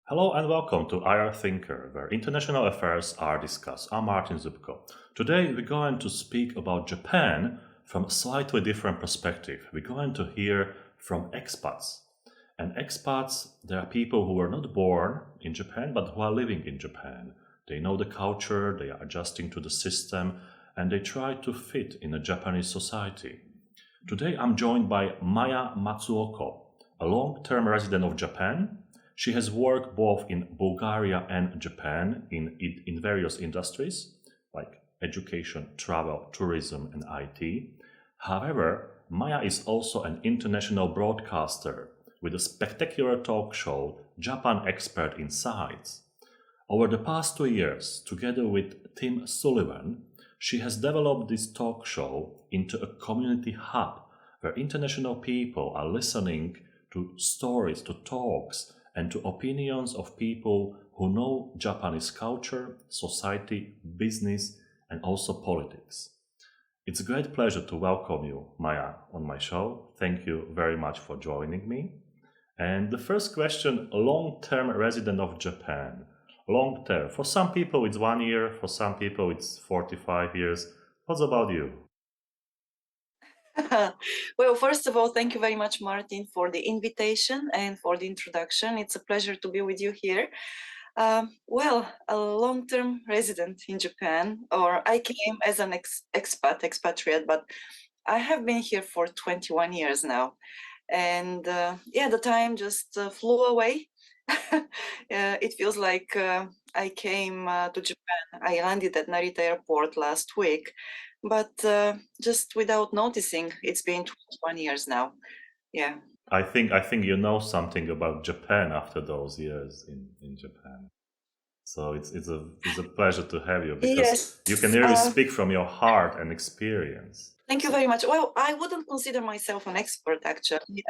Hello and welcome to IR Thinker, where international affairs are discussed. I'm Martin Zubko. Today we're going to speak about Japan from a slightly different perspective. We're going to hear from expats. And expats, they are people who were not born in Japan but who are living in Japan. They know the culture, they are adjusting to the system, and they try to fit in a Japanese society. Today I'm joined by Maya Matsuoka, a long-term resident of Japan. She has worked both in Bulgaria and Japan in various industries like education, travel, tourism, and IT. However, Maya is also an international broadcaster with a spectacular talk show, Japan Expert Insights. Over the past 2 years, together with Tim Sullivan, she has developed this talk show into a community hub where international people are listening to stories, to talks, and to opinions of people who know Japanese culture, society, business, and also politics. It's a great pleasure to welcome you, Maya, on my show. Thank you very much for joining me. And the first question, a long-term resident of Japan. Long-term. For some people it's 1 year, for some people it's 45 years. What's about you? Well, first of all, thank you very much, Martin, for the invitation and for the introduction. It's a pleasure to be with you here. Well, a long-term resident in Japan, or I came as an expatriate, but I have been here for 21 years now. And yeah, the time just flew away. It feels like I came to Japan. I landed at Narita Airport last week, but just without noticing, it's been 21 years now. Yeah. I think you know something about Japan after those years in Japan. So it's a pleasure to have you because Yes. you can really speak from your heart and experience. Thank you very much. Well, I wouldn't consider myself an expert actually,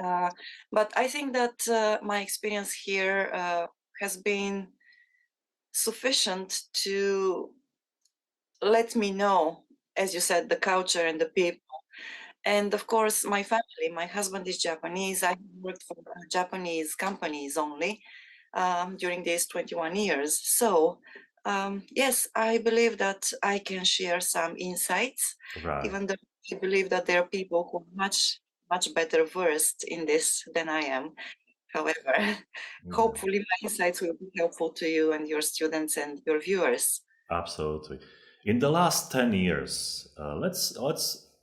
but I think that my experience here has been sufficient to let me know, as you said, the culture and the people. And of course, my family, my husband is Japanese. I worked for Japanese companies only during these 21 years. So, yes, I believe that I can share some insights, Right. even though I believe that there are people who are much better versed in this than I am. However, Yeah, hopefully my insights will be helpful to you and your students and your viewers. absolutely. In the last 10 years, let's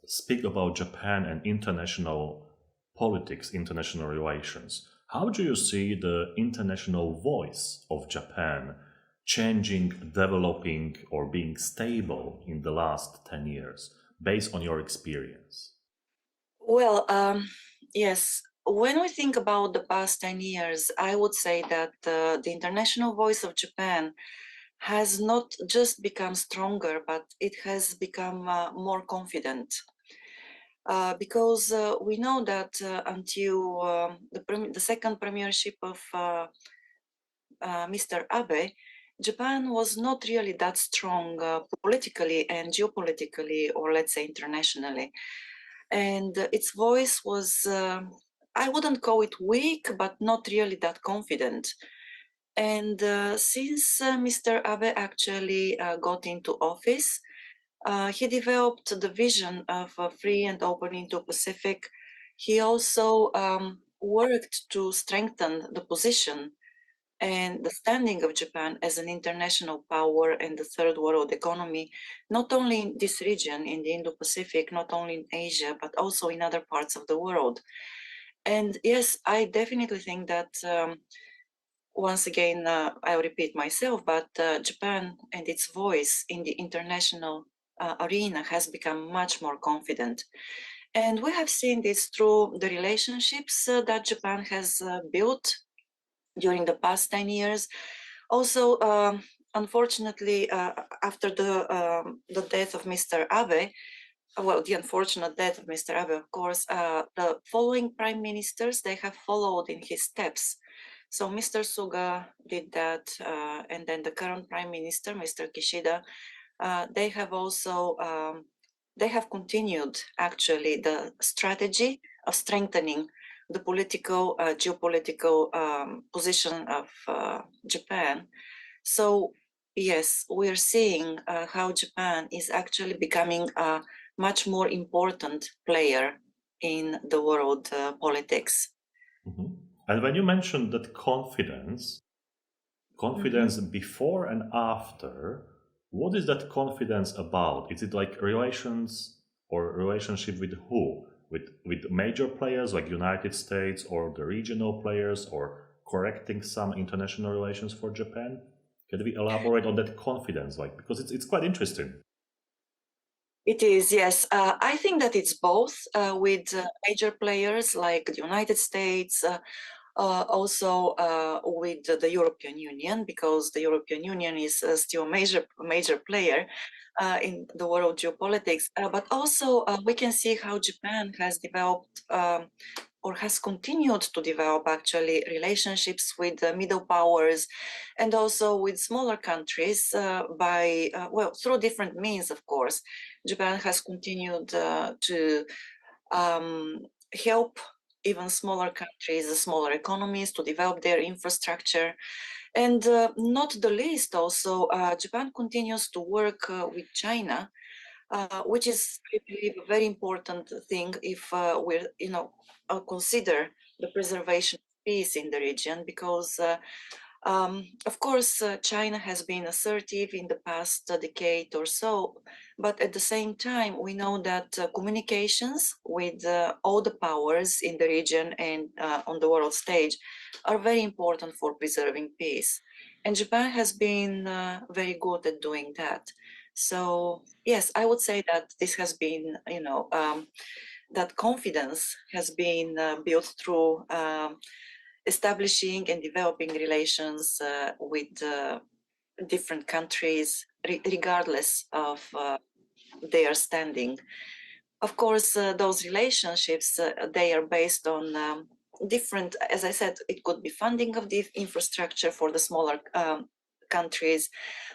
speak about Japan and international politics, international relations. How do you see the international voice of Japan changing, developing, or being stable in the last 10 years, based on your experience? Well, yes, when we think about the past 10 years, I would say that the international voice of Japan has not just become stronger, but it has become more confident. Because we know that until the second premiership of Mr. Abe, Japan was not really that strong politically and geopolitically, or let's say internationally. And its voice was, I wouldn't call it weak, but not really that confident. And since Mr. Abe actually got into office, he developed the vision of a free and open Indo-Pacific. He also worked to strengthen the position and the standing of Japan as an international power and the third world economy, not only in this region, in the Indo-Pacific, not only in Asia, but also in other parts of the world. And yes, I definitely think that, once again, I'll repeat myself, but Japan and its voice in the international arena has become much more confident. And we have seen this through the relationships that Japan has built during the past 10 years. Also, unfortunately, after the death of Mr. Abe, well, the unfortunate death of Mr. Abe, of course, the following prime ministers, they have followed in his steps. So Mr. Suga did that, and then the current prime minister, Mr. Kishida, they have also they have continued actually the strategy of strengthening the political, geopolitical position of Japan. So yes, we're seeing how Japan is actually becoming a much more important player in the world politics. Mhm. And when you mentioned that confidence before and after, what is that confidence about? Is it like relations or relationship with who? With major players like United States or the regional players or correcting some international relations for Japan? Can we elaborate on that confidence? Like because it's quite interesting. It is, yes. I think that it's both with major players like the United States, also with the European Union, because the European Union is still a major player in the world geopolitics. But also we can see how Japan has developed or has continued to develop actually relationships with middle powers and also with smaller countries by, well, through different means, of course. Japan has continued to help even smaller countries, smaller economies to develop their infrastructure. And not the least, also, Japan continues to work with China, which is, I believe, a very important thing if we're, consider the preservation of peace in the region, because of course, China has been assertive in the past decade or so, but at the same time, we know that communications with all the powers in the region and on the world stage are very important for preserving peace. And Japan has been very good at doing that. So, yes, I would say that this has been, that confidence has been built through establishing and developing relations with different countries, regardless of their standing. Of course, those relationships, they are based on different, as I said, it could be funding of the infrastructure for the smaller countries,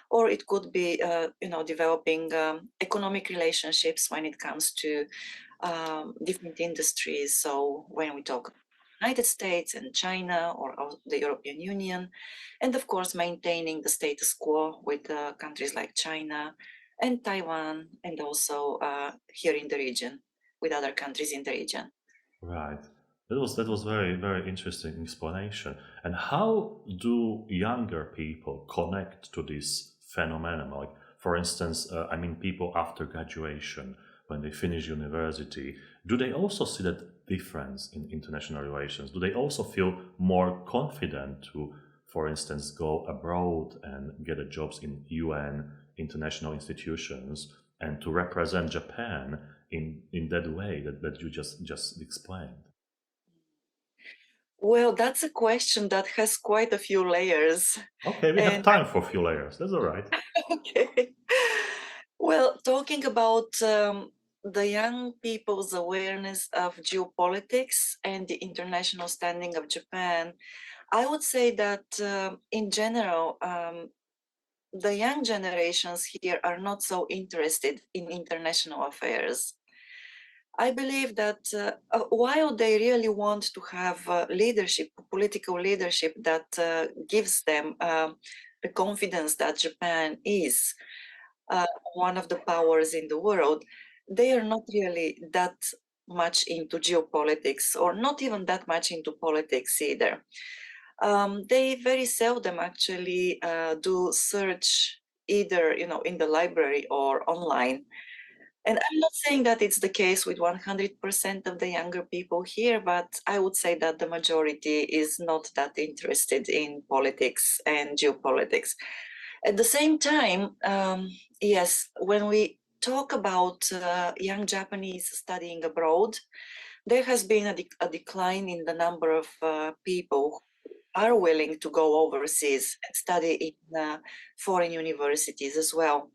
or it could be, developing economic relationships when it comes to different industries. So when we talk United States and China or the European Union, and of course maintaining the status quo with countries like China and Taiwan, and also here in the region with other countries in the region. Right. That was very interesting explanation. And how do younger people connect to this phenomenon? Like, for instance, I mean, people after graduation, when they finish university, do they also see that difference in international relations? Do they also feel more confident to, for instance, go abroad and get a jobs in UN, international institutions, and to represent Japan in that way that you just explained? Well, that's a question that has quite a few layers. Okay, we have And time for a few layers. That's all right. okay. Well, talking about the young people's awareness of geopolitics and the international standing of Japan, I would say that in general, the young generations here are not so interested in international affairs. I believe that while they really want to have leadership, political leadership that gives them the confidence that Japan is one of the powers in the world, they are not really that much into geopolitics or not even that much into politics either. They very seldom actually do search either, in the library or online. And I'm not saying that it's the case with 100% of the younger people here, but I would say that the majority is not that interested in politics and geopolitics. At the same time, yes, when we talk about young Japanese studying abroad, there has been a decline in the number of people who are willing to go overseas and study in foreign universities as well.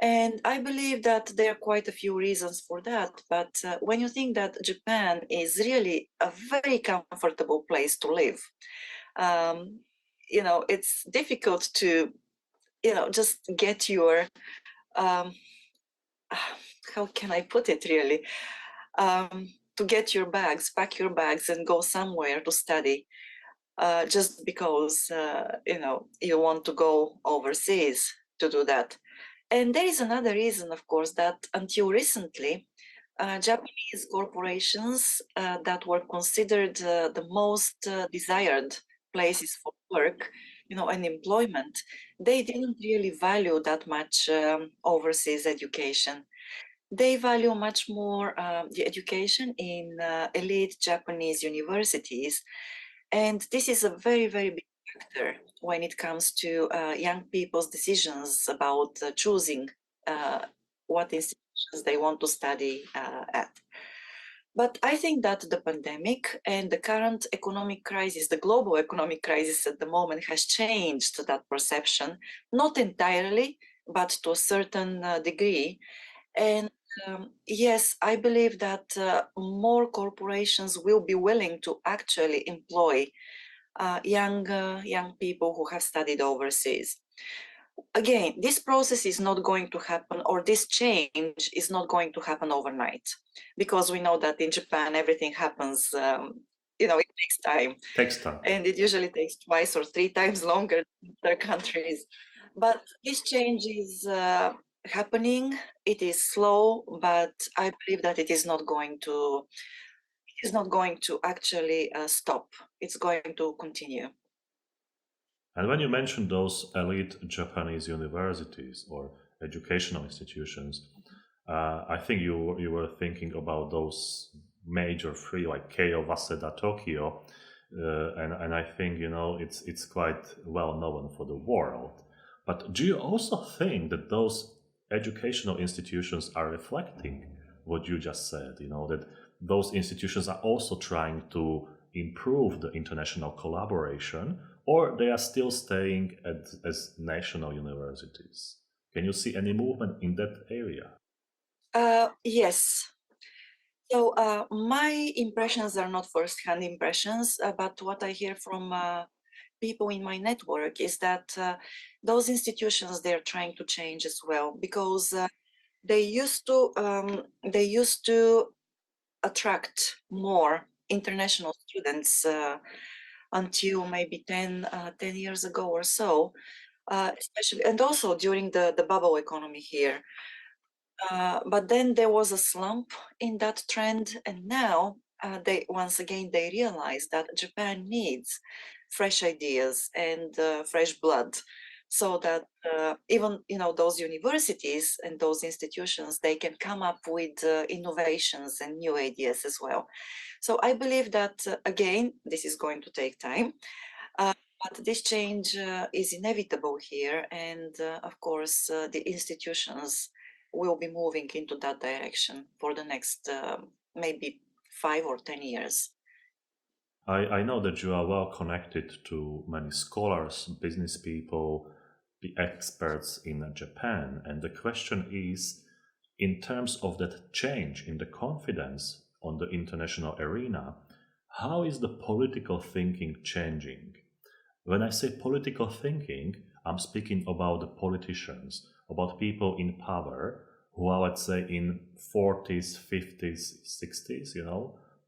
And I believe that there are quite a few reasons for that. But when you think that Japan is really a very comfortable place to live, it's difficult to, just get your, um, how can I put it really? to get your bags, pack your bags, and go somewhere to study, just because you want to go overseas to do that. And there is another reason, of course, that until recently, Japanese corporations that were considered the most desired places for work, and employment, they didn't really value that much overseas education. They value much more the education in elite Japanese universities. And this is a very, very big factor when it comes to young people's decisions about choosing what institutions they want to study at. But I think that the pandemic and the current economic crisis, the global economic crisis at the moment, has changed that perception, not entirely, but to a certain degree. And yes, I believe that more corporations will be willing to actually employ young people who have studied overseas. Again, this process is not going to happen, or this change is not going to happen overnight, because we know that in Japan everything happens. It takes time. Takes time. And it usually takes twice or three times longer than other countries. But this change is happening. It is slow, but I believe that it is not going to actually stop. It's going to continue. And when you mention those elite Japanese universities or educational institutions, I think you were thinking about those major three like Keio, Waseda, Tokyo, and I think it's quite well known for the world. But do you also think that those educational institutions are reflecting what you just said? That those institutions are also trying to improve the international collaboration, or they are still staying as national universities? Can you see any movement in that area? Yes. So my impressions are not first-hand impressions, but what I hear from people in my network is that those institutions, they're trying to change as well, because they used to attract more international students until maybe 10 years ago or so, especially, and also during the bubble economy here. But then there was a slump in that trend, and now they once again they realize that Japan needs fresh ideas and fresh blood, so that even those universities and those institutions, they can come up with innovations and new ideas as well. So I believe that again, this is going to take time. But this change is inevitable here, and of course, the institutions will be moving into that direction for the next maybe 5 or 10 years. I know that you are well connected to many scholars, business people, the experts in Japan. And the question is, in terms of that change in the confidence on the international arena, how is the political thinking changing? When I say political thinking, I'm speaking about the politicians, about people in power who are, let's say, in 40s, 50s, 60s,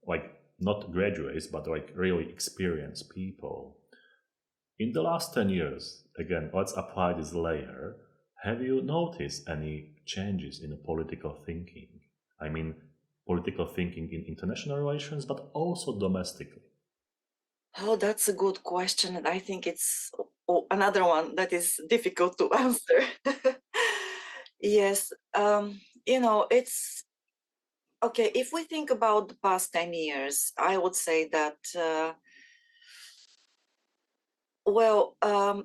like not graduates, but like really experienced people. In the last 10 years, again, let's apply this layer. Have you noticed any changes in the political thinking? I mean, political thinking in international relations, but also domestically. Oh, that's a good question, and I think it's another one that is difficult to answer. Yes, it's okay. If we think about the past 10 years, I would say that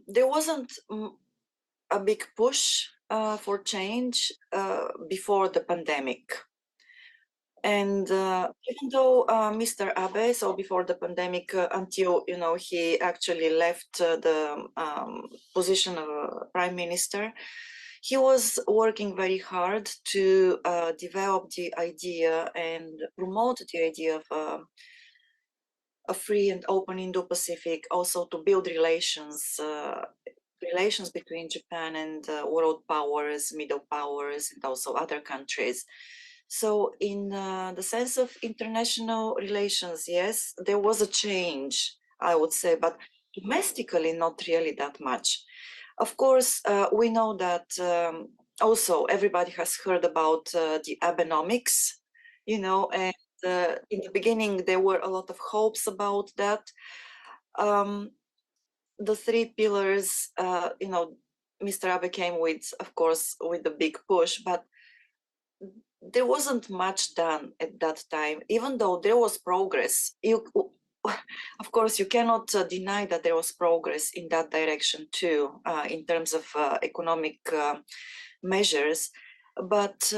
there wasn't a big push for change before the pandemic. And even though Mr. Abe, so before the pandemic, until he actually left the position of prime minister, he was working very hard to develop the idea and promote the idea of a free and open Indo-Pacific, also to build relations between Japan and world powers, middle powers, and also other countries. So in the sense of international relations, yes, there was a change, I would say, but domestically, not really that much. Of course, we know that also everybody has heard about the Abenomics, and in the beginning, there were a lot of hopes about that. The three pillars, Mr. Abe came with, of course, with the big push, but there wasn't much done at that time, even though there was progress. Of course, you cannot deny that there was progress in that direction too, in terms of economic measures. But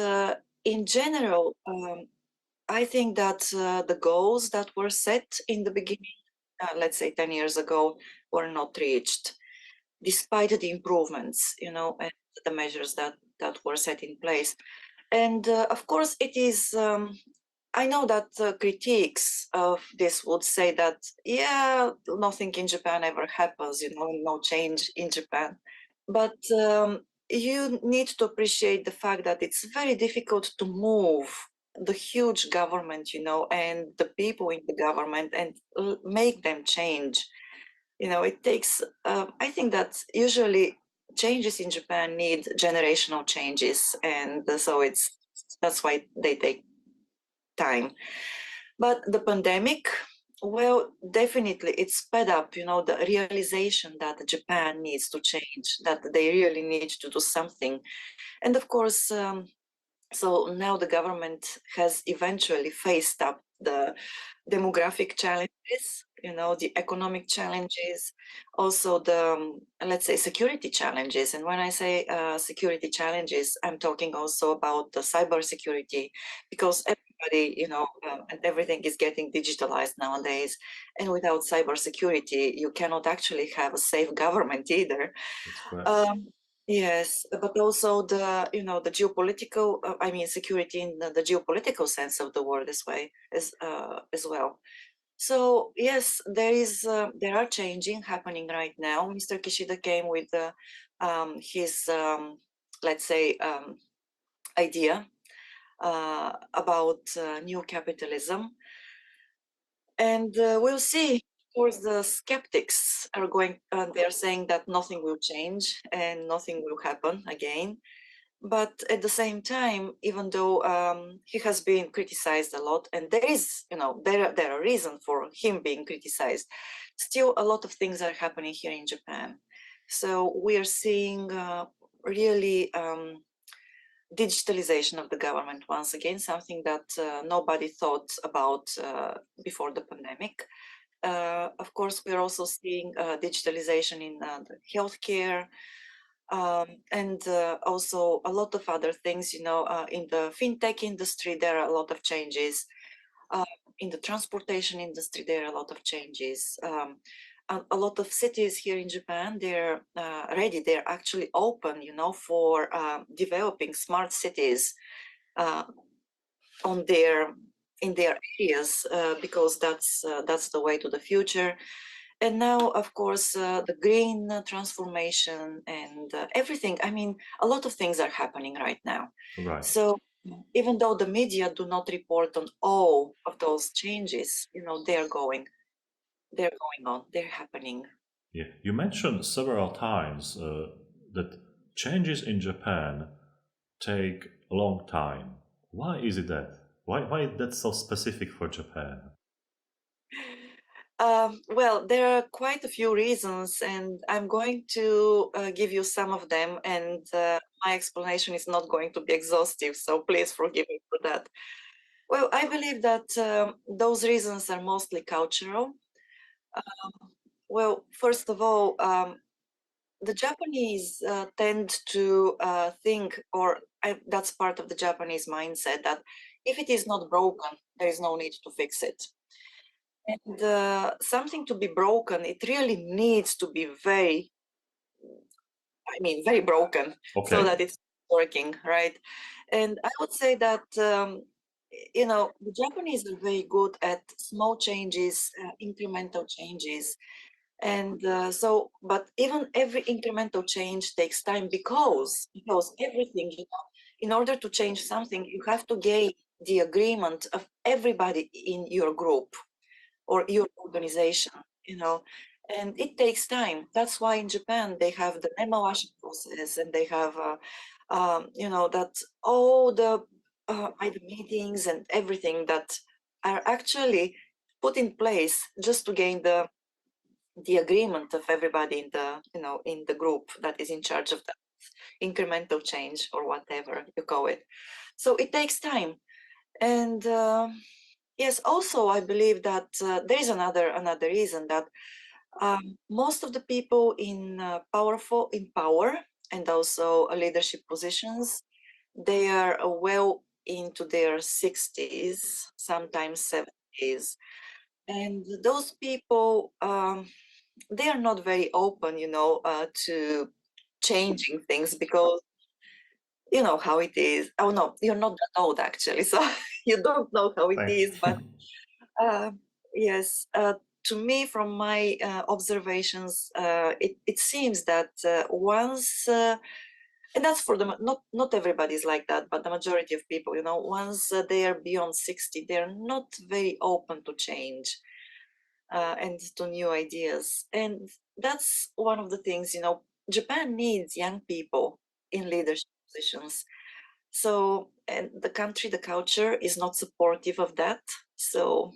in general, I think that the goals that were set in the beginning, let's say 10 years ago, were not reached, despite the improvements, and the measures that were set in place. And of course, it is. I know that critiques of this would say that, yeah, nothing in Japan ever happens, no change in Japan. But you need to appreciate the fact that it's very difficult to move the huge government, and the people in the government and make them change. It takes, I think that usually changes in Japan need generational changes. And so that's why they take time. But the pandemic, well, definitely it sped up, the realization that Japan needs to change, that they really need to do something. And of course, so now the government has eventually faced up the demographic challenges, the economic challenges, also the, let's say, security challenges. And when I say security challenges, I'm talking also about the cybersecurity, because everybody, and everything is getting digitalized nowadays. And without cybersecurity, you cannot actually have a safe government either. That's correct. Yes, but also the geopolitical, I mean, security in the geopolitical sense of the word as well. So yes, there are changing happening right now. Mr. Kishida came with his, let's say, idea about new capitalism, and we'll see. Of course, the skeptics are they're saying that nothing will change and nothing will happen again. But at the same time, even though he has been criticized a lot, and there is, there are reasons for him being criticized, still a lot of things are happening here in Japan. So we are seeing really digitalization of the government once again, something that nobody thought about before the pandemic. Of course, we're also seeing digitalization in the healthcare, and also a lot of other things. In the fintech industry, there are a lot of changes. In the transportation industry, there are a lot of changes. A lot of cities here in Japan, they're ready. They're actually open, for developing smart cities in their areas, because that's the way to the future. And now, of course, the green transformation and everything. I mean, a lot of things are happening right now. Right. So even though the media do not report on all of those changes, they're going on, they're happening. Yeah. You mentioned several times that changes in Japan take a long time. Why is it that? Why is that so specific for Japan? Well, there are quite a few reasons, and I'm going to give you some of them. And my explanation is not going to be exhaustive, so please forgive me for that. Well, I believe that those reasons are mostly cultural. Well, first of all, the Japanese tend to think, or that's part of the Japanese mindset, that if it is not broken, there is no need to fix it. And something to be broken, it really needs to be very broken, so Okay. that it's working, right? And I would say that, the Japanese are very good at small changes, incremental changes. And but even every incremental change takes time, because everything, in order to change something, you have to gain the agreement of everybody in your group or your organization, and it takes time. That's why in Japan they have the nemawashi process, and they have, that all the meetings and everything that are actually put in place just to gain the agreement of everybody in the group that is in charge of that incremental change or whatever you call it. So it takes time. And yes, also I believe that there is another reason that most of the people in power and also leadership positions, they are well into their 60s, sometimes 70s, and those people, they are not very open, to changing things, because you know how it is. Oh no, you're not that old actually, so you don't know how it Thank is. you. But yes, to me, from my observations, it seems that once, and that's for the not everybody's like that, but the majority of people, once they are beyond 60, they're not very open to change and to new ideas. And that's one of the things, Japan needs young people in leadership positions. So, and the country, the culture is not supportive of that. So,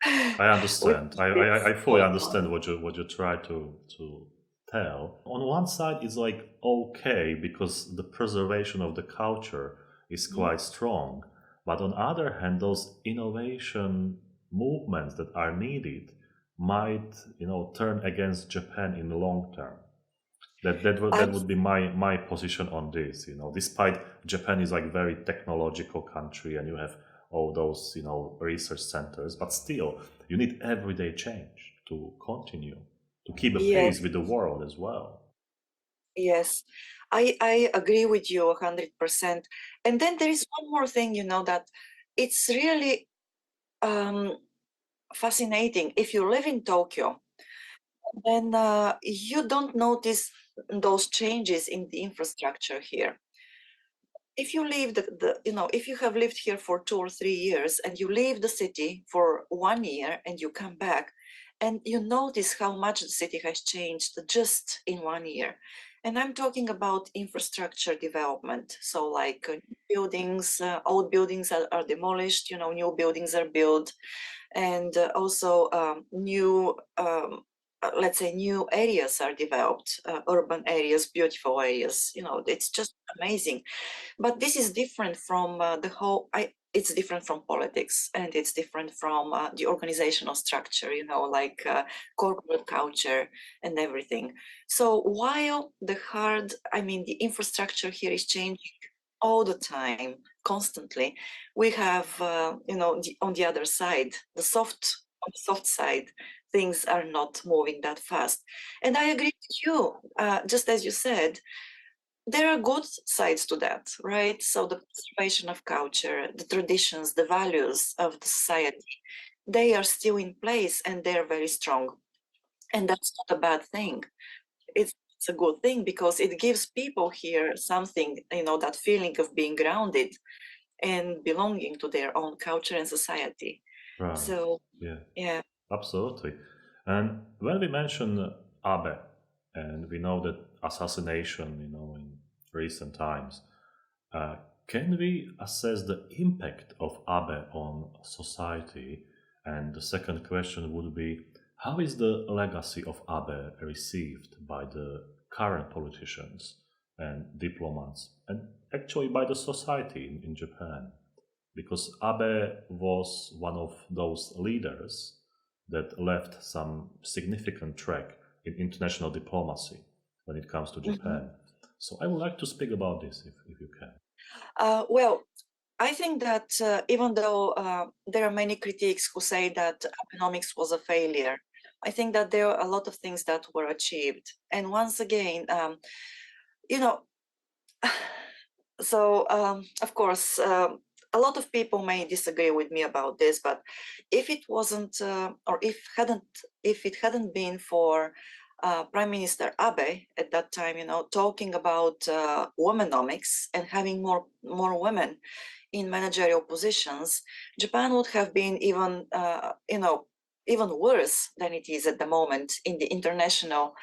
I we understand. I fully hold understand on. what you try to tell. On one side, it's like okay because the preservation of the culture is Mhm. quite strong, but on other hand, those innovation movements that are needed might turn against Japan in the long term. That I would be my position on this. Despite Japan is like very technological country and you have all those research centers, but still you need everyday change to continue to keep a Yes, pace with the world as well. yes, I agree with you 100%. And then there is one more thing, that it's really um, fascinating. If you live in Tokyo, then you don't notice those changes in the infrastructure here. If you leave if you have lived here for 2 or 3 years and you leave the city for 1 year and you come back, and you notice how much the city has changed just in 1 year. And I'm talking about infrastructure development. So like buildings, old buildings are demolished, new buildings are built, and also new let's say new areas are developed, urban areas, beautiful areas. It's just amazing. But this is different from it's different from politics, and it's different from the organizational structure, like corporate culture and everything. So while the infrastructure here is changing all the time, constantly, we have, on the other side, on the soft side, things are not moving that fast. And I agree with you, just as you said, there are good sides to that, right? So the preservation of culture, the traditions, the values of the society, they are still in place and they're very strong. And that's not a bad thing. It's a good thing because it gives people here something, that feeling of being grounded and belonging to their own culture and society. Right. So, Yeah. yeah. Absolutely. And when we mention Abe, and we know that assassination, in recent times, uh, can we assess the impact of Abe on society? And the second question would be, how is the legacy of Abe received by the current politicians and diplomats, and actually by the society in Japan? Because Abe was one of those leaders that left some significant track in international diplomacy when it comes to Mhm. Japan. So I would like to speak about this if you can. Well, I think that even though there are many critics who say that economics was a failure, I think that there are a lot of things that were achieved. And once again, you know, so of course, a lot of people may disagree with me about this, but if it wasn't, or if it hadn't been for Prime Minister Abe at that time, talking about womenomics and having more women in managerial positions, Japan would have been even, even worse than it is at the moment in the international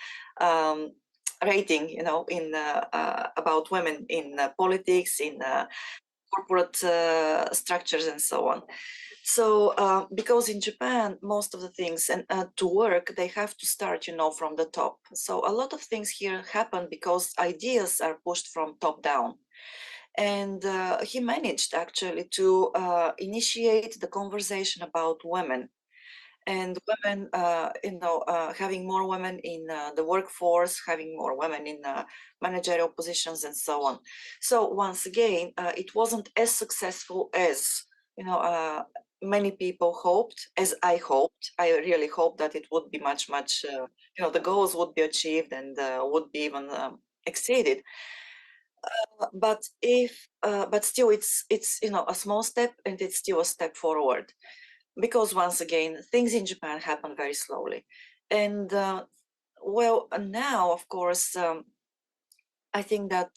rating, in about women in politics, in corporate structures, and so on. So, because in Japan, most of the things and to work, they have to start, from the top. So a lot of things here happen because ideas are pushed from top down. And he managed actually to initiate the conversation about women and women, having more women in the workforce, having more women in managerial positions, and so on. So once again, it wasn't as successful as many people hoped, as I hoped. I really hoped that it would be much, the goals would be achieved and would be even exceeded. But still, it's a small step, and it's still a step forward, because once again, things in Japan happen very slowly. And now, of course, I think that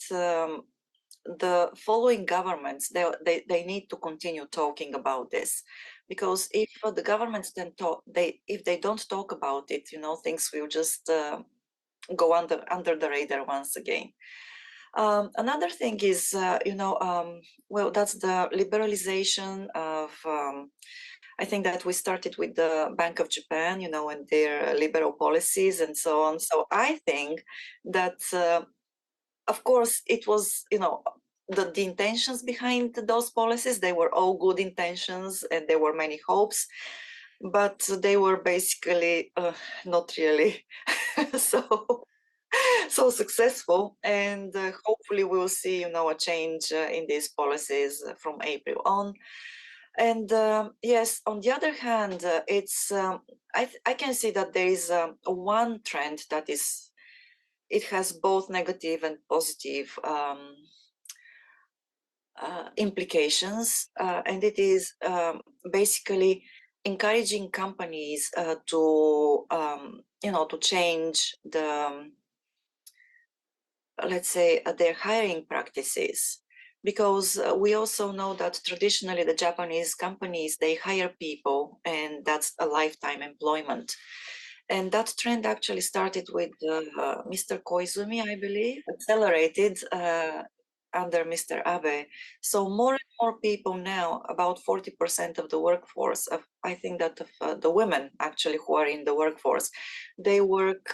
the following governments, they need to continue talking about this, because if the governments then talk, if they don't talk about it, things will just go under the radar once again. Another thing is, that's the liberalization of. I think that we started with the Bank of Japan, and their liberal policies and so on. So I think that, of course, it was, the intentions behind those policies, they were all good intentions and there were many hopes, but they were basically not really so successful. And hopefully we'll see, a change in these policies from April on. And yes, on the other hand, it's I can see that there is one trend that it has both negative and positive implications, and it is basically encouraging companies to change the let's say their hiring practices, because we also know that traditionally the Japanese companies, they hire people and that's a lifetime employment. And that trend actually started with Mr. Koizumi, I believe, accelerated under Mr. Abe. So more and more people now, about 40% of the workforce, I think that of the women actually who are in the workforce, they work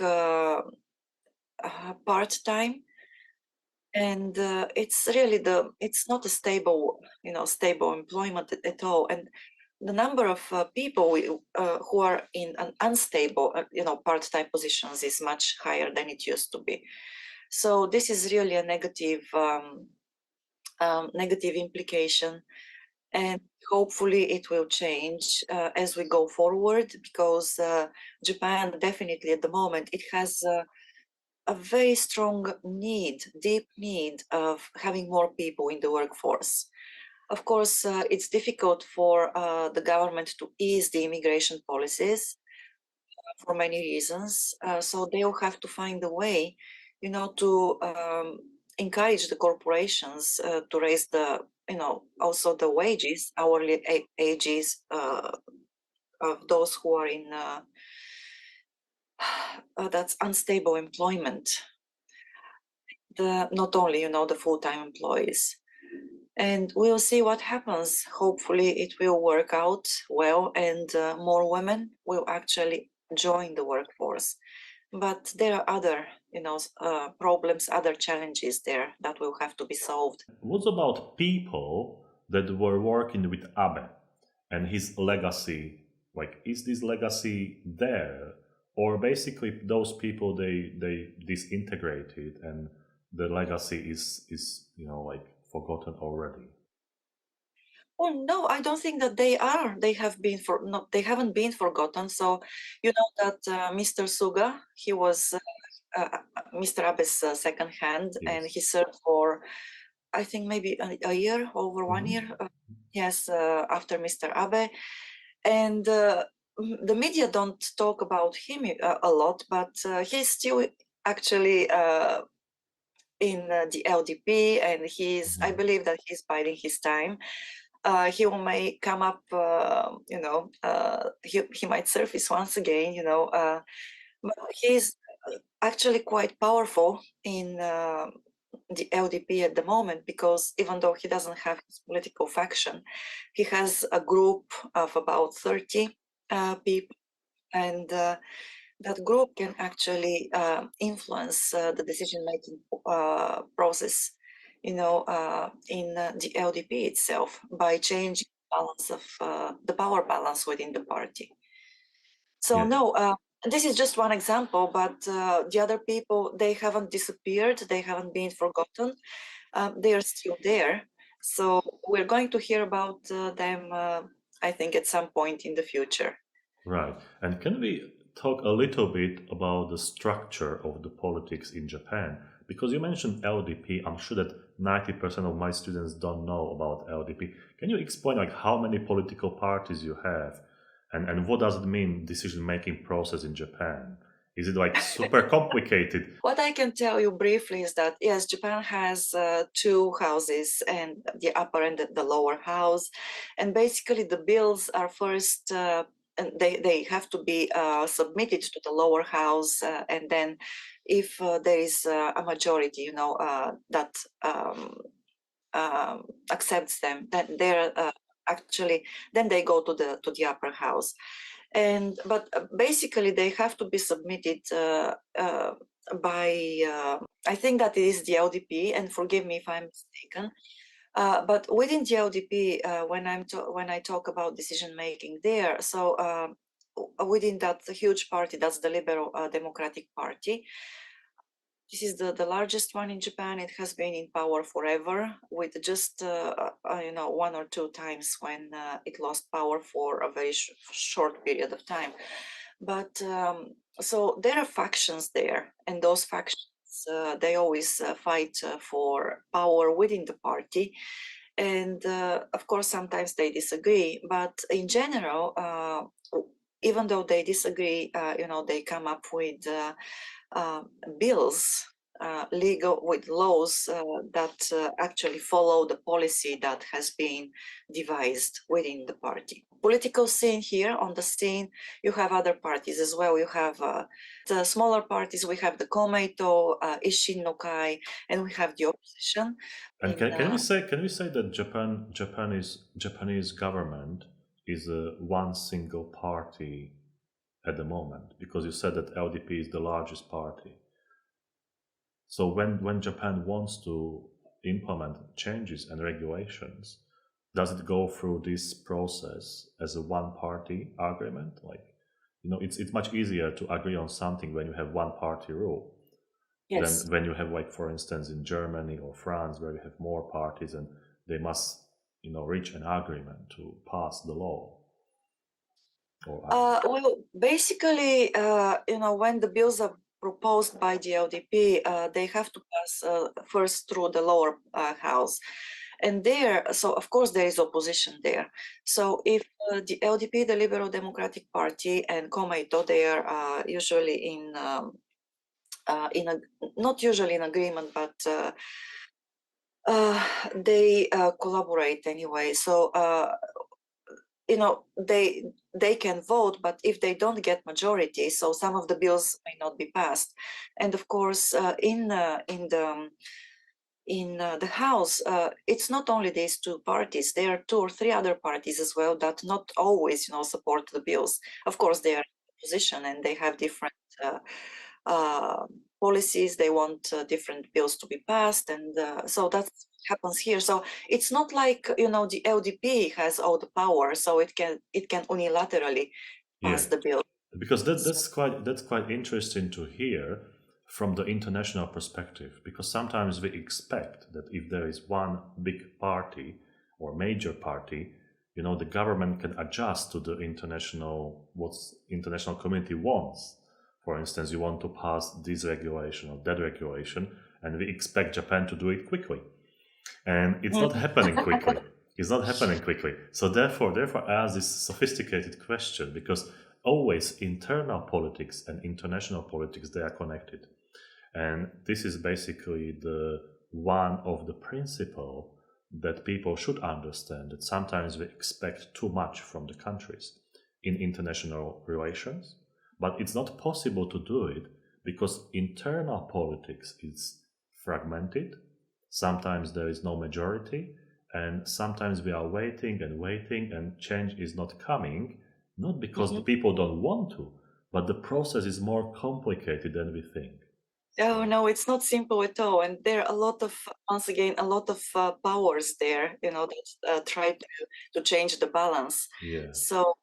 part-time. And it's really it's not a stable employment at all. And the number of people who are in an unstable part-time positions is much higher than it used to be. So this is really a negative negative implication, and hopefully it will change as we go forward, because Japan definitely at the moment, it has a very strong need, deep need of having more people in the workforce. Of course, it's difficult for the government to ease the immigration policies for many reasons. So they will have to find a way, to encourage the corporations to raise the, also the wages, hourly wages of those who are in that's unstable employment. Not only the full-time employees, and we'll see what happens. Hopefully it will work out well, and more women will actually join the workforce. But there are other problems, other challenges there that will have to be solved. What about people that were working with Abe and his legacy? Like, is this legacy there, or basically those people they disintegrated and the legacy is like forgotten already? Oh no, I don't think that they are. They have been they haven't been forgotten. So you know that Mr. Suga, he was Mr. Abe's second hand, and Yes. he served for, I think, maybe a year, over 1 year. Hmm. Yes, after Mr. Abe. And the media don't talk about him a lot, but he's still actually in the LDP, and I believe that he's biding his time. He may come up, he might surface once again, but he's actually quite powerful in the LDP at the moment, because even though he doesn't have his political faction, he has a group of about 30 people, and that group can actually influence the decision-making process, in the LDP itself, by changing the power balance within the party. So Yeah. no, this is just one example, but the other people, they haven't disappeared, they haven't been forgotten, they are still there. So we're going to hear about them, I think, at some point in the future. Right. And can we talk a little bit about the structure of the politics in Japan? Because you mentioned LDP, I'm sure that 90% of my students don't know about LDP. Can you explain like how many political parties you have, and what does it mean decision-making process in Japan? Is it like super complicated? What I can tell you briefly is that, yes, Japan has two houses, and the upper and the lower house. And basically the bills are first, and they have to be submitted to the lower house. And then if there is a majority, that accepts them, then they go to the upper house. But basically they have to be submitted by I think that it is the LDP, and forgive me if I'm mistaken. But within the LDP, when I talk about decision making there, so within that huge party, that's the Liberal Democratic Party. This is the largest one in Japan. It has been in power forever, with just one or two times when it lost power for a very short period of time. But so there are factions there, and those factions, they always fight for power within the party. And of course, sometimes they disagree, but in general, even though they disagree, they come up with bills, legal with laws that actually follow the policy that has been devised within the party. Political scene here, on the scene, you have other parties as well. You have the smaller parties. We have the Komeito, Isshin no Kai, and we have the opposition. And can we say that Japanese government is a one single party at the moment? Because you said that LDP is the largest party. So when Japan wants to implement changes and regulations, does it go through this process as a one party agreement? Like, it's much easier to agree on something when you have one party rule Yes. than when you have, like, for instance, in Germany or France, where you have more parties and they must reach an agreement to pass the law. Well, basically, when the bills are proposed by the LDP, they have to pass first through the lower house. And so of course there is opposition there. So if the LDP, the Liberal Democratic Party, and Komeito, they are usually not usually in agreement, but they collaborate anyway. So they can vote, but if they don't get majority, so some of the bills may not be passed. And of course, in the House, it's not only these two parties. There are two or three other parties as well that not always, support the bills. Of course, they are in opposition and they have different policies. They want different bills to be passed, and so that happens here. So it's not like the LDP has all the power, so it can unilaterally pass Yeah, the bill. because that's quite interesting to hear from the international perspective, because sometimes we expect that if there is one big party or major party, the government can adjust to the what international community wants. For instance, you want to pass this regulation or that regulation, and we expect Japan to do it quickly, and it's not happening quickly. It's not happening quickly. So therefore, I ask this sophisticated question, because always internal politics and international politics, they are connected. And this is basically the one of the principle that people should understand, that sometimes we expect too much from the countries in international relations, but it's not possible to do it because internal politics is fragmented. Sometimes there is no majority, and sometimes we are waiting and waiting, and change is not coming, not because the Mhm. people don't want to, but the process is more complicated than we think. Oh no, it's not simple at all, and there are a lot of, once again, a lot of powers there, that try to change the balance. Yeah. So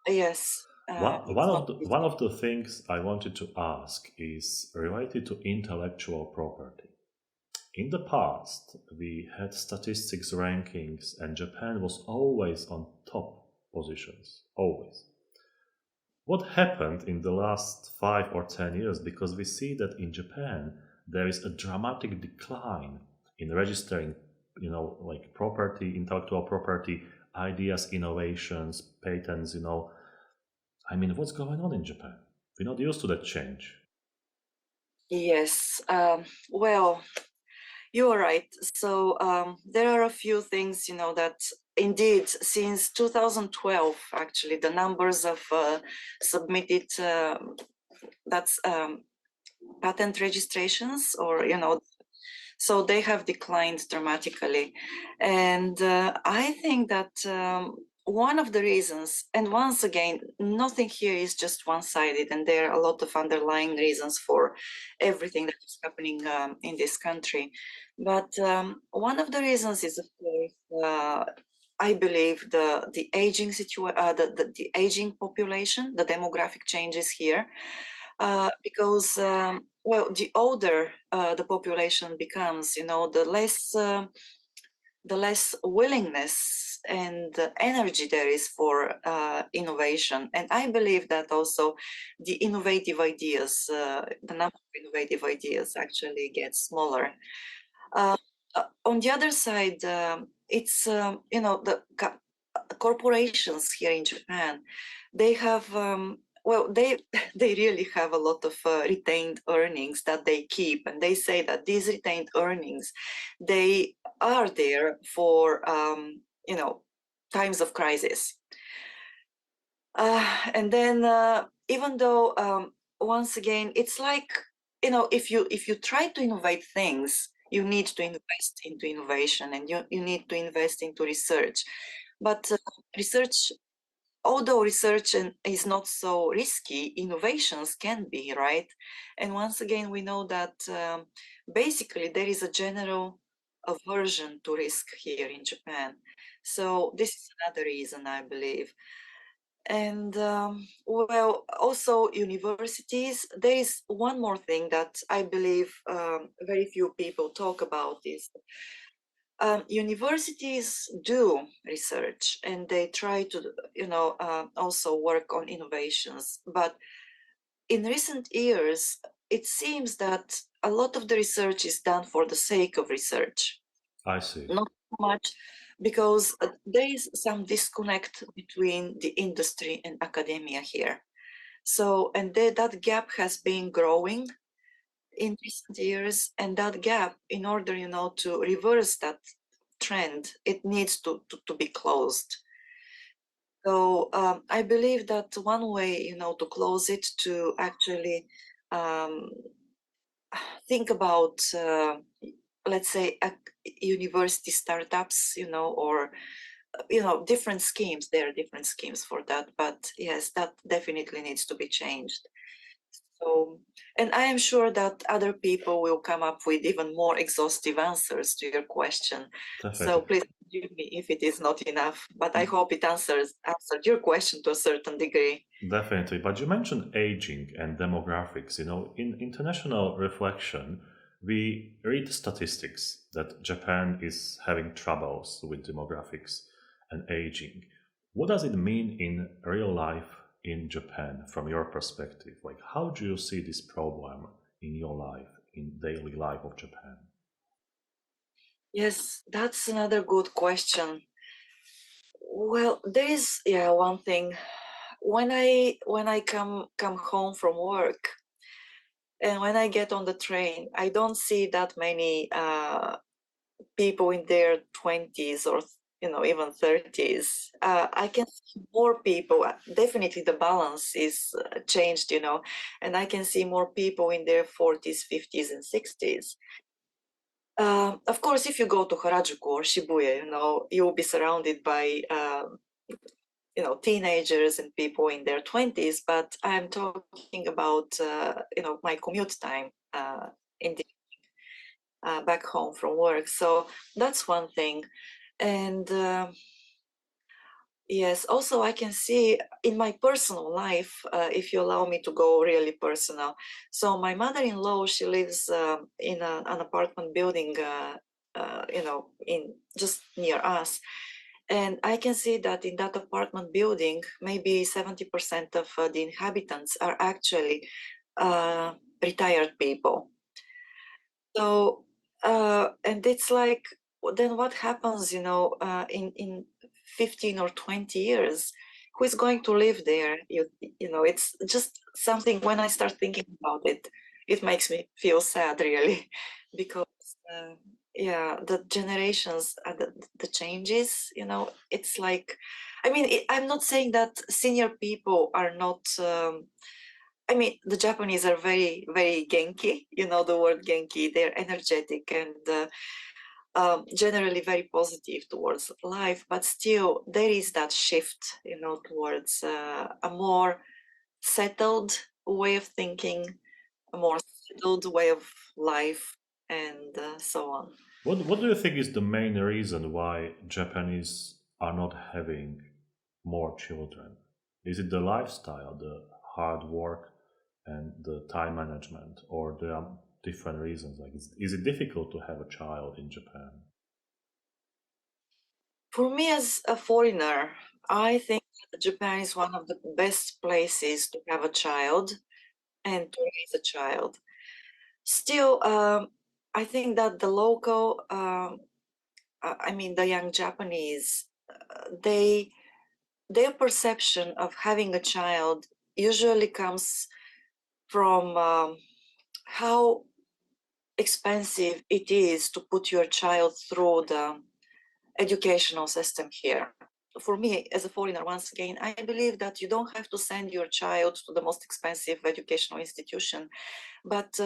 yes, it's not One easy. of the things I wanted to ask is related to intellectual property. In the past, we had statistics rankings, and Japan was always on top positions, always. What happened in the last 5 or 10 years? Because we see that in Japan there is a dramatic decline in registering, like property, intellectual property, ideas, innovations, patents. I mean, what's going on in Japan? We're not used to that change. Yes, well, you are right. So there are a few things, that indeed, since 2012, actually, the numbers of submitted that's patent registrations, or so they have declined dramatically, and I think that one of the reasons, and once again, nothing here is just one-sided, and there are a lot of underlying reasons for everything that is happening in this country, but one of the reasons is, of course, I believe the aging the aging population, the demographic changes here, because well, the older the population becomes, the less willingness and energy there is for innovation. And I believe that also the innovative ideas, the number of innovative ideas actually gets smaller. Uh, on the other side, it's the corporations here in Japan. They have well, they they really have a lot of retained earnings that they keep, and they say that these retained earnings, they are there for times of crisis. And then even though once again, it's like, if you try to innovate things, you need to invest into innovation, and you need to invest into research. But research, although research is not so risky, innovations can be, right? And once again, we know that basically there is a general aversion to risk here in Japan. So this is another reason, I believe. And well, also universities, there is one more thing that I believe very few people talk about is universities do research, and they try to, also work on innovations. But in recent years, it seems that a lot of the research is done for the sake of research, I see. not so much because there is some disconnect between the industry and academia here. So, and that gap has been growing in recent years, and that gap, in order, to reverse that trend, it needs to be closed. So I believe that one way, to close it, to actually um, think about, let's say, university startups, or different schemes. There are different schemes for that, but yes, that definitely needs to be changed. So, and I am sure that other people will come up with even more exhaustive answers to your question. So Definitely. please forgive me if it is not enough, but I hope it answered your question to a certain degree. Definitely. But you mentioned aging and demographics. In international reflection, we read statistics that Japan is having troubles with demographics and aging. What does it mean in real life in Japan from your perspective? Like, how do you see this problem in your life, in daily life of Japan? Yes, that's another good question. Well, there is, yeah, one thing. when I come home from work, and when I get on the train, I don't see that many people in their 20s or even 30s. I can see more people. Definitely the balance is changed, and I can see more people in their 40s, 50s, and 60s. Of course, if you go to Harajuku or Shibuya, you'll be surrounded by teenagers and people in their 20s. But I'm talking about my commute time in the back home from work. So that's one thing. And yes, also I can see in my personal life, if you allow me to go really personal. So my mother-in-law, she lives in an apartment building, in just near us. And I can see that in that apartment building, maybe 70% of the inhabitants are actually retired people. So, and it's like, then what happens, in 15 or 20 years? Who is going to live there? It's just something, when I start thinking about it, it makes me feel sad, really, because, yeah, the generations, the changes, it's like, I mean, I'm not saying that senior people are not, I mean, the Japanese are very, very genki. You know the word genki. They're energetic and generally very positive towards life. But still, there is that shift, towards a more settled way of thinking, a more settled way of life, and so on. What do you think is the main reason why Japanese are not having more children? Is it the lifestyle, the hard work, and the time management, or there are different reasons? Like, is it difficult to have a child in Japan? For me, as a foreigner, I think that Japan is one of the best places to have a child and to raise a child. Still, I think that the local, I mean, the young Japanese, their perception of having a child usually comes from how expensive it is to put your child through the educational system here. For me, as a foreigner, once again, I believe that you don't have to send your child to the most expensive educational institution. But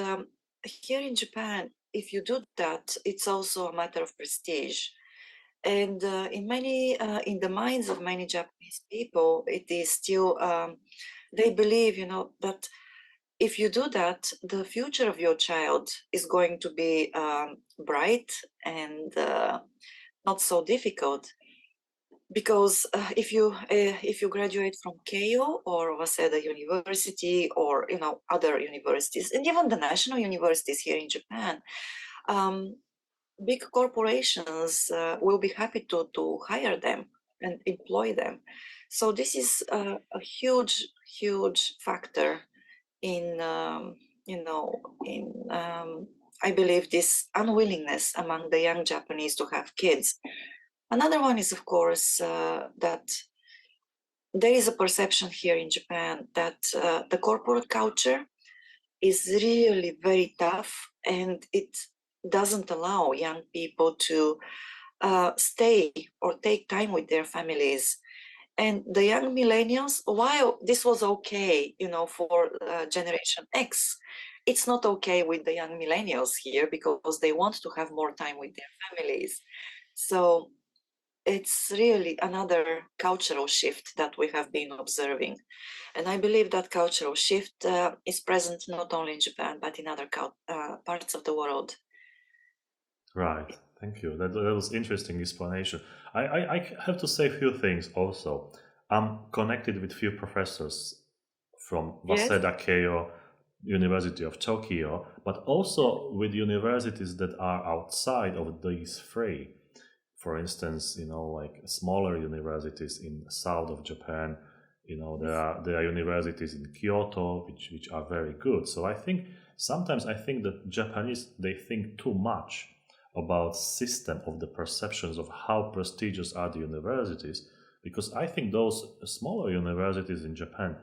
here in Japan, if you do that, it's also a matter of prestige. And in the minds of many Japanese people, it is still, they believe, that if you do that, the future of your child is going to be bright and not so difficult. Because if you graduate from Keio or Waseda University or other universities, and even the national universities here in Japan, um, big corporations will be happy to hire them and employ them. So this is a huge factor in you know in I believe this unwillingness among the young Japanese to have kids. Another one is, of course, that there is a perception here in Japan that the corporate culture is really very tough, and it doesn't allow young people to stay or take time with their families. And the young millennials, while this was okay, for Generation X, it's not okay with the young millennials here because they want to have more time with their families. So it's really another cultural shift that we have been observing. And I believe that cultural shift is present not only in Japan, but in other parts of the world. Right. Thank you. That was interesting explanation. I have to say a few things also. I'm connected with few professors from Yes. Waseda Keio University of Tokyo, but also with universities that are outside of these three. For instance, like smaller universities in south of Japan. There are universities in Kyoto which are very good. So sometimes I think that Japanese, they think too much about system of the perceptions of how prestigious are the universities, because I think those smaller universities in Japan,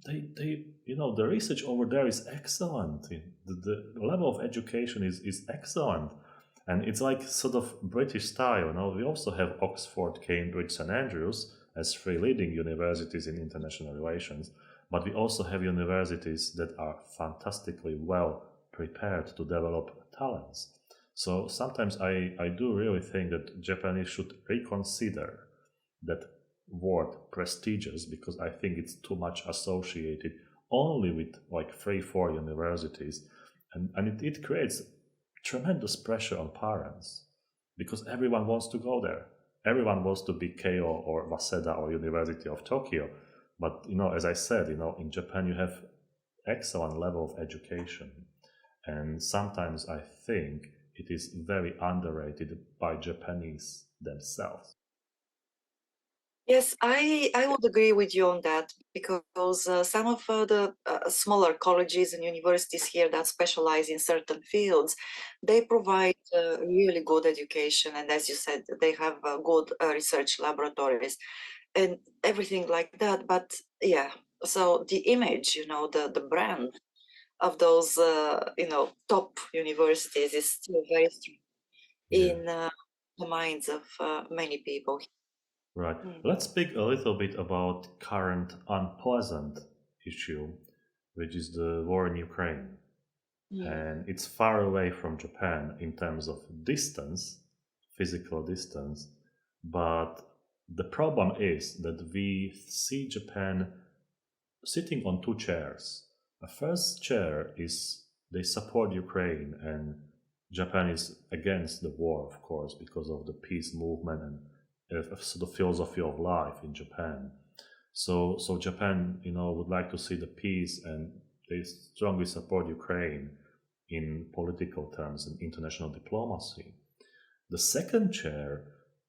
the research over there is excellent. The level of education is excellent. And it's like sort of British style. We also have Oxford, Cambridge, St Andrews as three leading universities in international relations, but we also have universities that are fantastically well prepared to develop talents. So sometimes I do really think that Japanese should reconsider that word prestigious, because I think it's too much associated only with like 3, 4 universities, and it creates tremendous pressure on parents because everyone wants to go there. Everyone wants to be Keio or Waseda or University of Tokyo. But as I said, in Japan you have excellent level of education, and sometimes I think it is very underrated by Japanese themselves. Yes, I would agree with you on that because some of the smaller colleges and universities here that specialize in certain fields, they provide really good education, and as you said, they have good research laboratories and everything like that. But yeah, so the image, the brand of those top universities is still very strong Yeah. in the minds of many people. Right. Mm. Let's speak a little bit about current unpleasant issue, which is the war in Ukraine. Mm. And it's far away from Japan in terms of distance, physical distance. But the problem is that we see Japan sitting on two chairs. The first chair is they support Ukraine, and Japan is against the war, of course, because of the peace movement and the philosophy of life in Japan. So Japan, would like to see the peace, and they strongly support Ukraine in political terms and international diplomacy. The second chair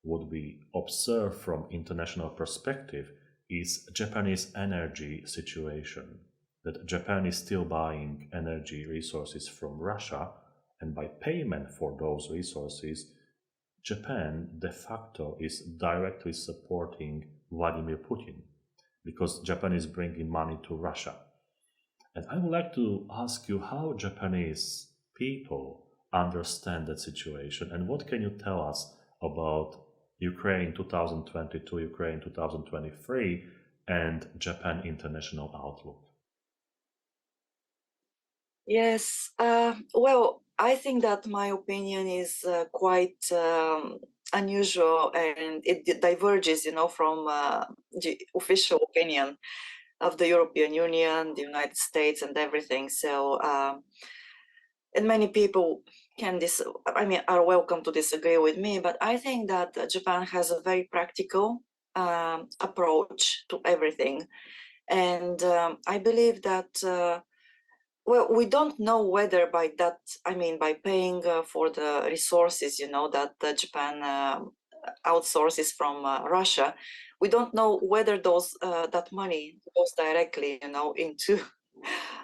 would be observed from international perspective is Japanese energy situation. That Japan is still buying energy resources from Russia, and by payment for those resources, Japan de facto is directly supporting Vladimir Putin because Japan is bringing money to Russia. And I would like to ask you how Japanese people understand that situation, and what can you tell us about Ukraine 2022, Ukraine 2023, and Japan international outlook? Yes, well, I think that my opinion is quite unusual, and it diverges, from the official opinion of the European Union, the United States, and everything. So, and many people are welcome to disagree with me, but I think that Japan has a very practical approach to everything, and I believe that. Well, we don't know whether by that, by paying for the resources, that Japan outsources from Russia, we don't know whether that money goes directly, into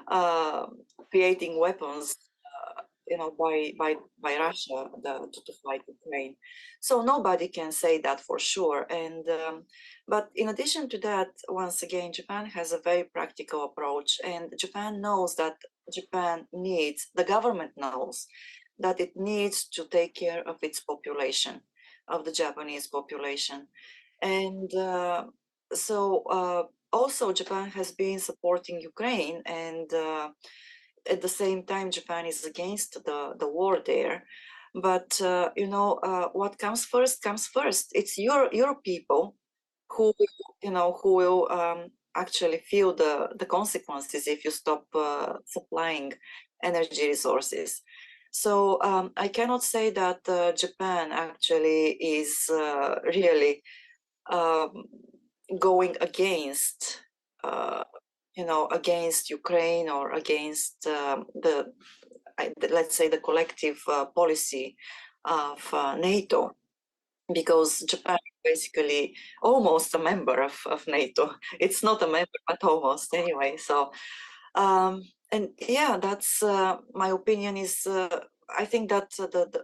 uh, creating weapons, by Russia to fight Ukraine. So nobody can say that for sure. And but in addition to that, once again, Japan has a very practical approach, and Japan knows that the government knows that it needs to take care of its population, of the Japanese population. And also Japan has been supporting Ukraine, and at the same time, Japan is against the war there. But what comes first comes first. It's your people who who will actually feel the consequences if you stop supplying energy resources. So I cannot say that Japan actually is really um, going against uh, against Ukraine or against let's say the collective policy of NATO, because Japan is basically almost a member of NATO. It's not a member, but almost anyway. So, and yeah, that's my opinion is, I think that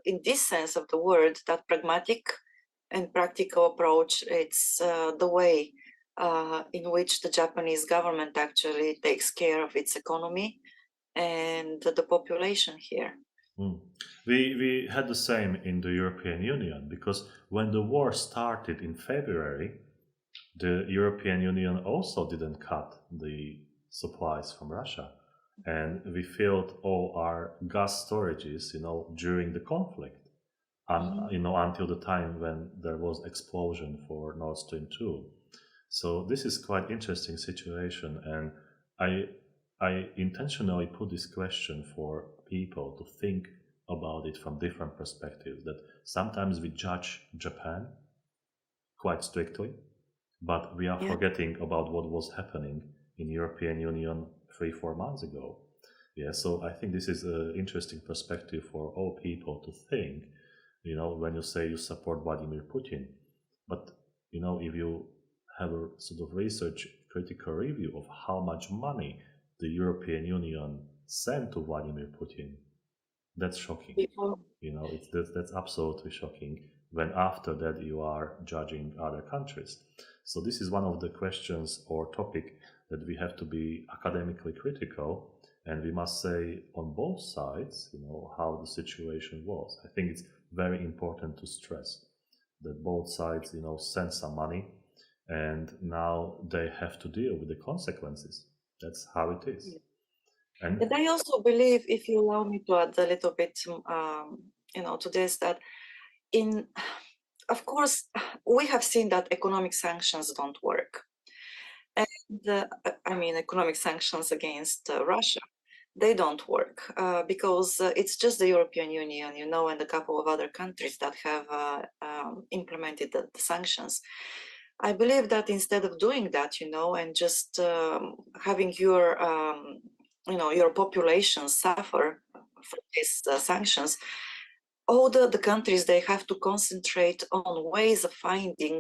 in this sense of the word, that pragmatic and practical approach. It's the way in which the Japanese government actually takes care of its economy and the population here. We had the same in the European Union because when the war started in February, the European Union also didn't cut the supplies from Russia. And we filled all our gas storages, during the conflict, until the time when there was explosion for Nord Stream 2. So this is quite interesting situation, and I I intentionally put this question for people to think about it from different perspectives. That sometimes we judge Japan quite strictly, but we are Yeah. forgetting about what was happening in European Union 3 4 months ago. Yeah, so I think this is an interesting perspective for all people to think. When you say you support Vladimir Putin, but if you have a sort of research critical review of how much money the European Union sent to Vladimir Putin, that's shocking. Before, That's absolutely shocking when after that you are judging other countries. So this is one of the questions or topic that we have to be academically critical, and we must say on both sides, how the situation was. I think it's very important to stress that both sides, send some money, and now they have to deal with the consequences. That's how it is. And and I also believe, if you allow me to add a little bit, to this, that of course, we have seen that economic sanctions don't work. And economic sanctions against Russia, they don't work because it's just the European Union, and a couple of other countries that have implemented the sanctions. I believe that instead of doing that, and just having your population suffer from these sanctions, all the countries, they have to concentrate on ways of finding,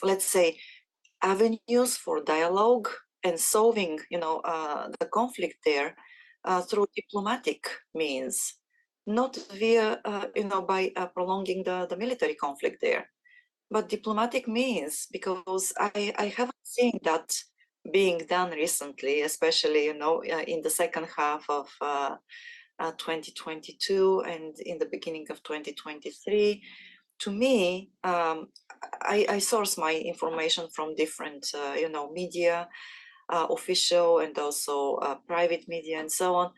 let's say, avenues for dialogue and solving, the conflict there through diplomatic means, not via, by prolonging the military conflict there, but diplomatic means, because I haven't seen that being done recently, especially, in the second half of 2022 and in the beginning of 2023. To me, I source my information from different, media, official and also private media and so on.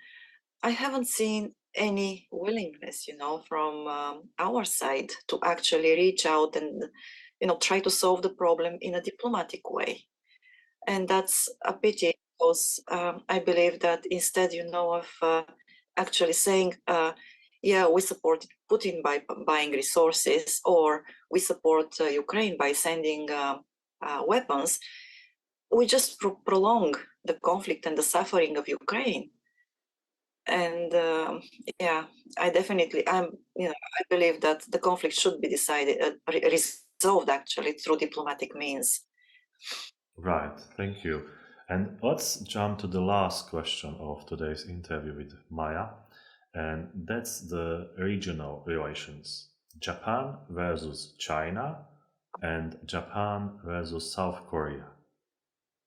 I haven't seen any willingness, from our side to actually reach out and, try to solve the problem in a diplomatic way. And that's a pity, because I believe that instead, of actually saying, yeah, we support Putin by buying resources, or we support Ukraine by sending weapons, we just prolong the conflict and the suffering of Ukraine. And yeah, I believe that the conflict should be resolved actually through diplomatic means. right, thank you. And let's jump to the last question of today's interview with Maya, and that's the regional relations. Japan versus China and Japan versus South Korea.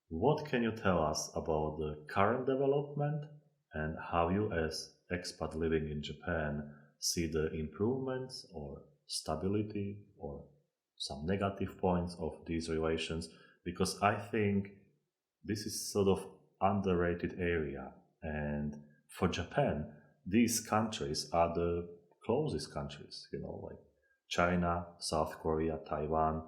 What can you tell us about the current development and how you, as expat living in Japan, see the improvements or stability or some negative points of these relations? Because I think this is sort of underrated area, and for Japan, these countries are the closest countries, like China, South Korea, Taiwan,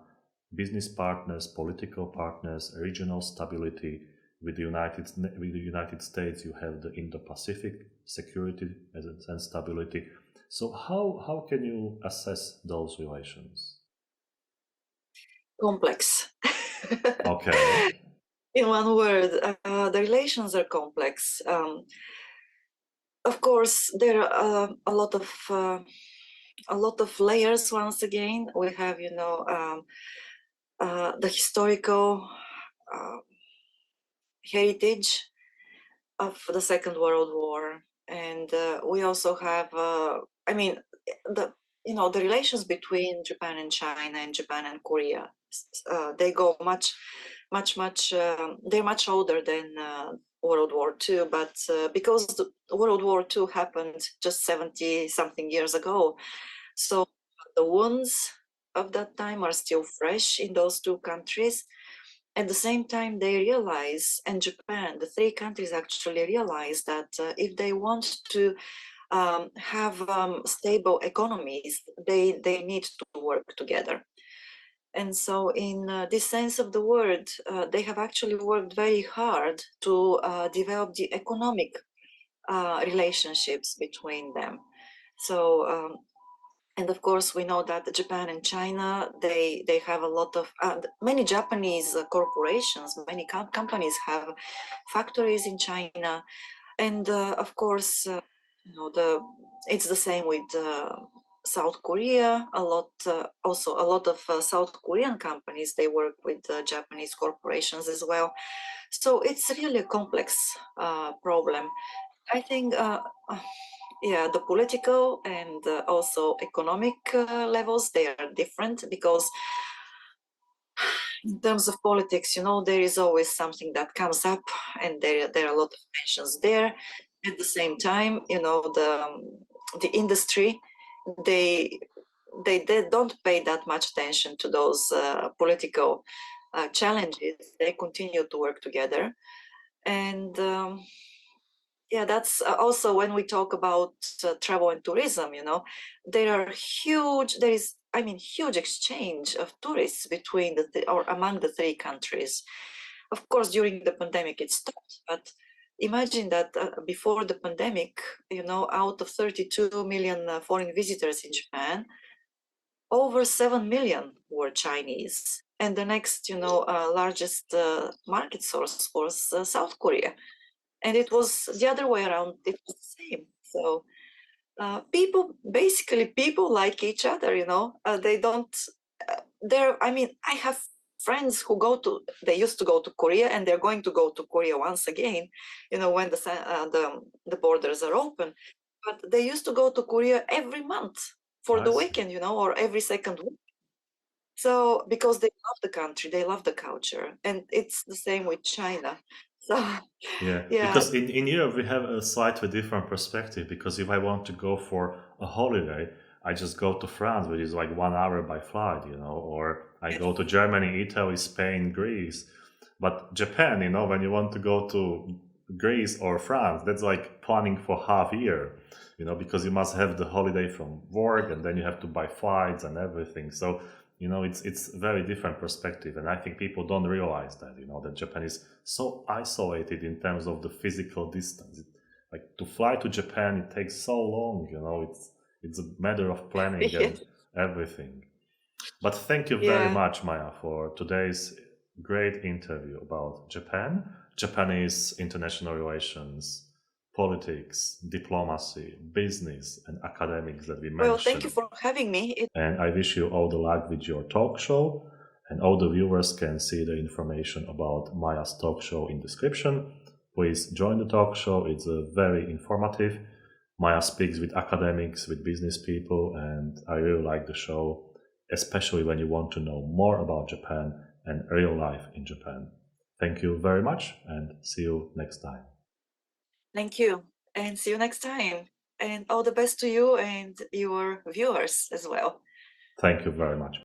business partners, political partners, regional stability. With the United States, you have the Indo-Pacific security and stability. So how can you assess those relations? Complex. Okay. In one word, the relations are complex. Of course, there are a lot of layers. Once again, we have, the historical heritage of the Second World War, and we also have, the the relations between Japan and China and Japan and Korea, they go much, they're much older than World War II, but because the World War II happened just 70 something years ago, so the wounds of that time are still fresh in those two countries. At the same time, they realize, and Japan, the three countries actually realize that if they want to have stable economies, they need to work together. And so in this sense of the word, they have actually worked very hard to develop the economic relationships between them. So, and of course, we know that Japan and China, they have a lot of, many Japanese corporations, many companies have factories in China. And of course, it's the same with South Korea. Also a lot of South Korean companies, they work with Japanese corporations as well. So it's really a complex problem. I think, yeah, the political and also economic levels, they are different because in terms of politics, there is always something that comes up and there are a lot of tensions there. At the same time, the industry, they don't pay that much attention to those political challenges. They continue to work together. And yeah, that's also when we talk about travel and tourism, there is huge exchange of tourists between or among the three countries. Of course, during the pandemic it stopped, but imagine that before the pandemic, out of 32 million foreign visitors in Japan, over 7 million were Chinese. And the next, largest market source was South Korea. And it was the other way around, it was the same. So people like each other, they don't, I have friends who they used to go to Korea and they're going to go to Korea once again, when the borders are open. But they used to go to Korea every month for the weekend, or every second week. So because they love the country, they love the culture, and it's the same with China. So Yeah, yeah, because in Europe we have a slightly different perspective. Because if I want to go for a holiday, I just go to France, which is like 1 hour by flight, or I go to Germany, Italy, Spain, Greece. But Japan, when you want to go to Greece or France, that's like planning for half year, because you must have the holiday from work and then you have to buy flights and everything. So it's very different perspective, and I think people don't realize that that Japan is so isolated in terms of the physical distance. Like to fly to Japan, it takes so long. It's a matter of planning and yes, everything. But thank you very yeah. much, Maya, for today's great interview about Japan, Japanese international relations, politics, diplomacy, business, and academics that we Well, thank you mentioned. for having me. And I wish you all the luck with your talk show. And all the viewers can see the information about Maya's talk show in description. Please join the talk show. It's very informative. Maya speaks with academics, with business people, and I really like the show, especially when you want to know more about Japan and real life in Japan. Thank you very much and see you next time. Thank you, and see you next time. And all the best to you and your viewers as well. Thank you very much.